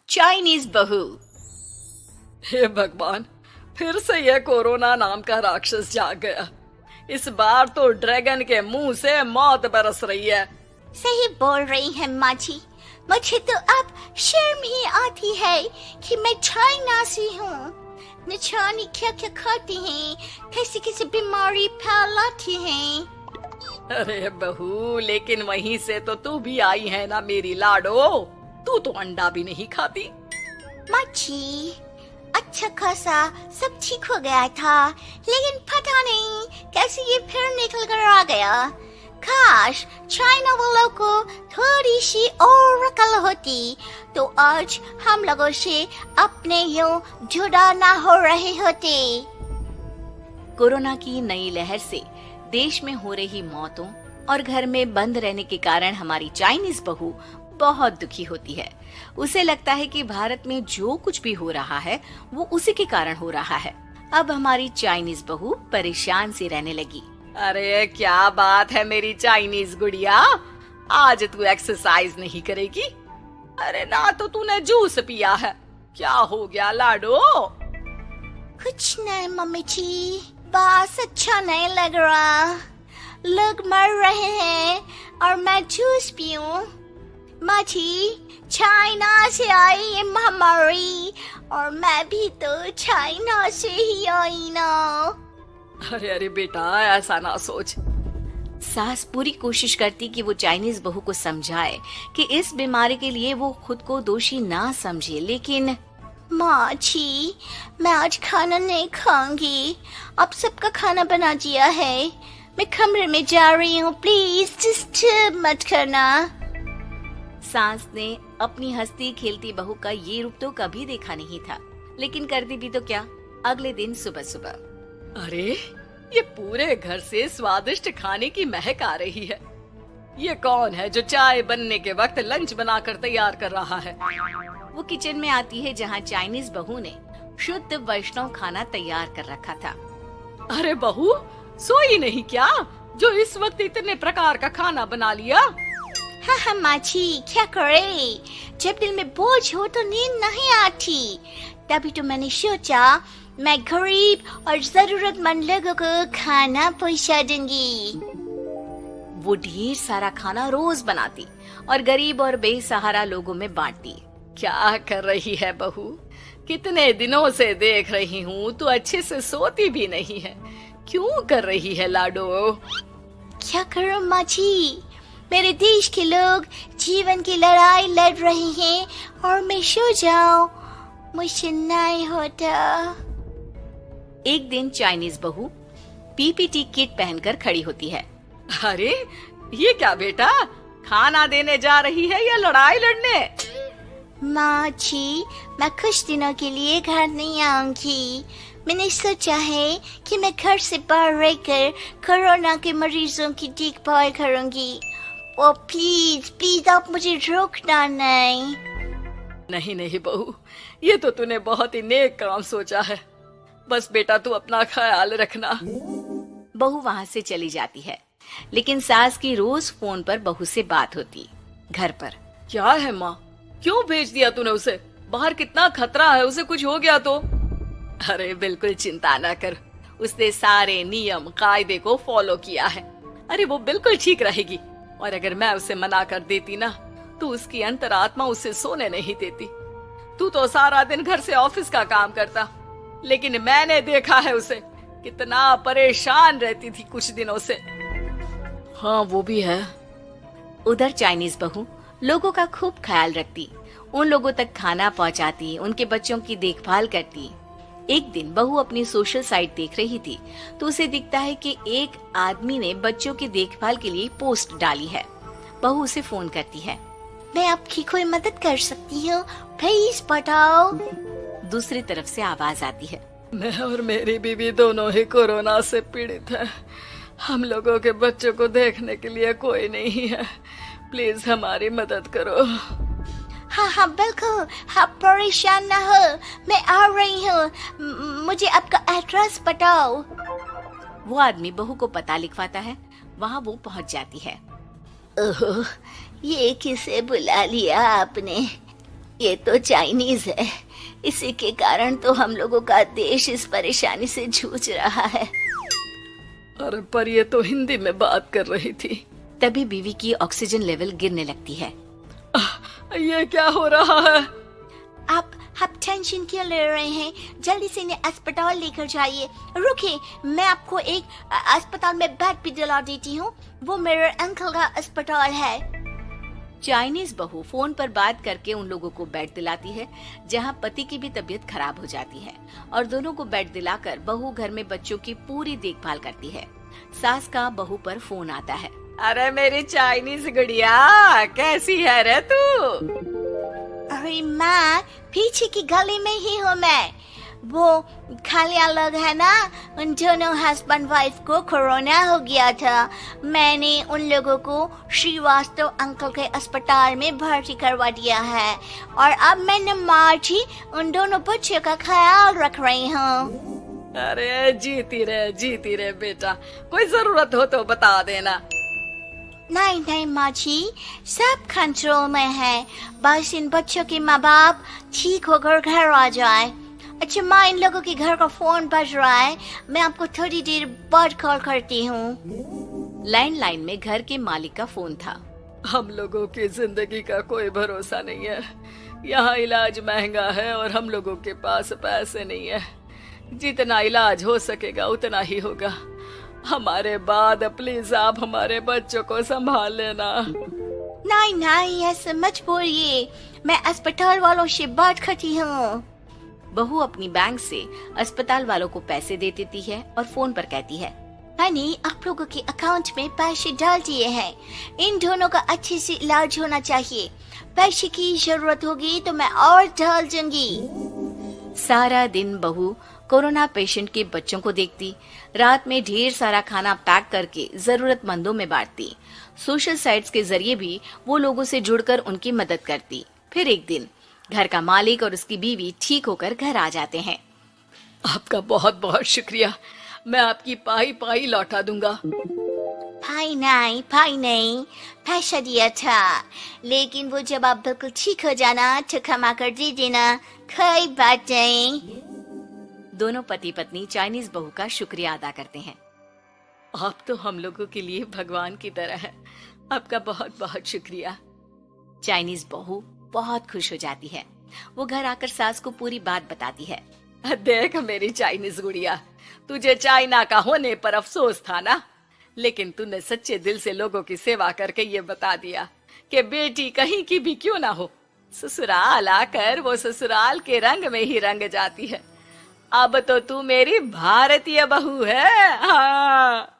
Chinese बहू। हे भगवान, फिर से यह कोरोना नाम का राक्षस जाग गया। इस बार तो ड्रैगन के मुंह से मौत बरस रही है। सही बोल रही है माँ जी। मुझे तो अब शर्म ही आती है कि मैं चाइना से हूँ। न जाने क्या क्या खाती हैं, कैसी कैसी बीमारी फैलाती हैं। अरे बहू, लेकिन वहीं से तो तू भी आई है ना मेरी लाडो। तू तो अंडा भी नहीं खाती। माँ जी, अच्छा खासा सब ठीक हो गया था, लेकिन पता नहीं कैसे ये फिर निकल कर आ गया। काश चाइना वालों को थोड़ी सी और अकल होती तो आज हम लोगों से अपने यूं जुदा ना हो रहे होते। कोरोना की नई लहर से देश में हो रही मौतों और घर में बंद रहने के कारण हमारी चाइनीज बहू बहुत दुखी होती है। उसे लगता है कि भारत में जो कुछ भी हो रहा है वो उसी के कारण हो रहा है। अब हमारी चाइनीज बहू परेशान सी रहने लगी। अरे क्या बात है मेरी चाइनीज गुड़िया, आज तू एक्सरसाइज नहीं करेगी? अरे ना तो तूने जूस पिया है। क्या हो गया लाडो? कुछ नहीं मम्मी जी, बस अच्छा नहीं लग रहा। लोग मर रहे हैं और मैं जूस पीऊं। माँ जी, चाइना से आई ये महामारी और मैं भी तो चाइना से ही आई ना। अरे अरे बेटा, ऐसा ना सोच। सास पूरी कोशिश करती कि वो चाइनीज बहू को समझाए कि इस बीमारी के लिए वो खुद को दोषी ना समझे, लेकिन माँ जी, मैं आज खाना नहीं खाऊंगी। अब सबका खाना बना दिया है। मैं कमरे में जा रही हूँ, प्लीज डिस्टर्ब मत करना। सास ने अपनी हंसती खेलती बहू का ये रूप तो कभी देखा नहीं था, लेकिन करती भी तो क्या। अगले दिन सुबह सुबह, अरे ये पूरे घर से स्वादिष्ट खाने की महक आ रही है। ये कौन है जो चाय बनने के वक्त लंच बनाकर तैयार कर रहा है? वो किचन में आती है जहाँ चाइनीज बहू ने शुद्ध वैष्णव खाना तैयार कर रखा था। अरे बहू, सोई नहीं क्या जो इस वक्त इतने प्रकार का खाना बना लिया? हाँ हाँ माँ जी, क्या करे, जब दिल में बोझ हो तो नींद नहीं आती। तभी तो मैंने सोचा मैं गरीब और जरूरतमंद लोगों को खाना पहुँचा दूंगी। वो ढेर सारा खाना रोज बनाती और गरीब और बेसहारा लोगों में बांटती। क्या कर रही है बहू? कितने दिनों से देख रही हूँ तू अच्छे से सोती भी नहीं है। क्यों कर रही है लाडो? क्या करूँ माँ जी, मेरे देश के लोग जीवन की लड़ाई लड़ रहे हैं और मैं सो जाऊं, मुझसे नहीं होता। एक दिन चाइनीज बहू पीपीटी किट पहनकर खड़ी होती है। अरे ये क्या बेटा, खाना देने जा रही है या लड़ाई लड़ने? माँ जी, मैं कुछ दिनों के लिए घर नहीं आऊंगी। मैंने सोचा है कि मैं घर से बाहर रहकर कोरोना के मरीजों की देखभाल करूंगी। ओ प्लीज प्लीज आप मुझे रोकना नहीं। नहीं नहीं बहू, ये तो तूने बहुत ही नेक काम सोचा है। बस बेटा तू अपना ख्याल रखना। बहू वहाँ से चली जाती है, लेकिन सास की रोज फोन पर बहू से बात होती। घर पर क्या है माँ, क्यों भेज दिया तूने उसे? बाहर कितना खतरा है, उसे कुछ हो गया तो? अरे बिल्कुल चिंता ना कर, उसने सारे नियम कायदे को फॉलो किया है। अरे वो बिल्कुल ठीक रहेगी। और अगर मैं उसे मना कर देती ना तो उसकी अंतरात्मा उसे सोने नहीं देती। तू तो सारा दिन घर से ऑफिस का काम करता, लेकिन मैंने देखा है उसे कितना परेशान रहती थी कुछ दिनों से। हाँ वो भी है। उधर चाइनीज बहू लोगों का खूब ख्याल रखती, उन लोगों तक खाना पहुंचाती, उनके बच्चों की देखभाल करती। एक दिन बहू अपनी सोशल साइट देख रही थी तो उसे दिखता है कि एक आदमी ने बच्चों की देखभाल के लिए पोस्ट डाली है। बहू उसे फोन करती है। मैं आपकी कोई मदद कर सकती हूँ, प्लीज बताओ। दूसरी तरफ से आवाज आती है। मैं और मेरी बीवी दोनों ही कोरोना से पीड़ित हैं। हम लोगों के बच्चों को देखने के लिए कोई नहीं है, प्लीज हमारी मदद करो। हाँ हाँ बिल्कुल, आप परेशान ना हो, मैं आ रही हूँ। मुझे आपका एड्रेस बताओ। वो आदमी बहू को पता लिखवाता है। वहाँ वो पहुँच जाती है। ओह, ये किसे बुला लिया आपने? ये तो चाइनीज है, इसी के कारण तो हम लोगों का देश इस परेशानी से जूझ रहा है। अरे पर ये तो हिंदी में बात कर रही थी। तभी बीवी की ऑक्सीजन लेवल गिरने लगती है। ये क्या हो रहा है? आप टेंशन क्यों ले रहे हैं? जल्दी से इन्हें अस्पताल लेकर जाइए। रुकिए, मैं आपको एक अस्पताल में बेड भी दिला देती हूँ। वो मेरे अंकल का अस्पताल है। चाइनीज बहू फोन पर बात करके उन लोगों को बेड दिलाती है, जहाँ पति की भी तबीयत खराब हो जाती है और दोनों को बेड दिलाकर बहू घर में बच्चों की पूरी देखभाल करती है। सास का बहू पर फोन आता है। अरे मेरी चाइनीज गुड़िया, कैसी है रे तू? अरे माँ, पीछे की गली में ही हूँ मैं। वो खालिया लोग है ना, उन दोनों हस्बैंड वाइफ को कोरोना हो गया था। मैंने उन लोगों को श्रीवास्तव अंकल के अस्पताल में भर्ती करवा दिया है और अब मैं मार्च ही उन दोनों बच्चों का ख्याल रख रही हूँ। अरे जीती रे बेटा, कोई जरूरत हो तो बता देना। नहीं माँ जी, सब कंट्रोल में है। बस इन बच्चों के माँ बाप ठीक होकर घर आ जाए। अच्छा माँ, इन लोगों के घर का फोन बज रहा है, मैं आपको थोड़ी देर बाद कॉल करती हूँ। लैंडलाइन में घर के मालिक का फोन था। हम लोगों की जिंदगी का कोई भरोसा नहीं है। यहाँ इलाज महंगा है और हम लोगों के पास पैसे नहीं है। जितना इलाज हो सकेगा उतना ही होगा। हमारे बाद प्लीज आप हमारे बच्चों को संभाल लेना। नहीं, ऐसे मत बोलिए, मैं अस्पताल वालों से बात करती हूँ। बहू अपनी बैंक से अस्पताल वालों को पैसे दे देती है और फोन पर कहती है, मैंने आप लोगों के अकाउंट में पैसे डाल दिए हैं। इन दोनों का अच्छे से इलाज होना चाहिए। पैसे की जरूरत होगी तो मैं और डाल दूंगी। सारा दिन बहू कोरोना पेशेंट के बच्चों को देखती, रात में ढेर सारा खाना पैक करके जरूरतमंदों में बांटती। सोशल साइट्स के जरिए भी वो लोगों से जुड़कर उनकी मदद करती। फिर एक दिन घर का मालिक और उसकी बीवी ठीक होकर घर आ जाते हैं। आपका बहुत बहुत शुक्रिया, मैं आपकी पाई लौटा दूंगा। भाई नहीं, पैसा दिया था, लेकिन वो जब आप बिल्कुल ठीक हो जाना तो क्षमा कर दे देना, कोई बात नहीं। दोनों पति पत्नी चाइनीज बहू का शुक्रिया अदा करते हैं। आप तो हम लोगों के लिए भगवान की तरह हैं। आपका बहुत बहुत शुक्रिया। चाइनीज बहू बहुत खुश हो जाती है। वो घर आकर सास को पूरी बात बताती है। देख मेरी चाइनीज गुड़िया, तुझे चाइना का होने पर अफसोस था ना, लेकिन तूने सच्चे दिल से लोगों की सेवा करके ये बता दिया कि बेटी कहीं की भी क्यों ना हो, ससुराल आकर वो ससुराल के रंग में ही रंग जाती है। अब तो तू मेरी भारतीय बहू है। हाँ।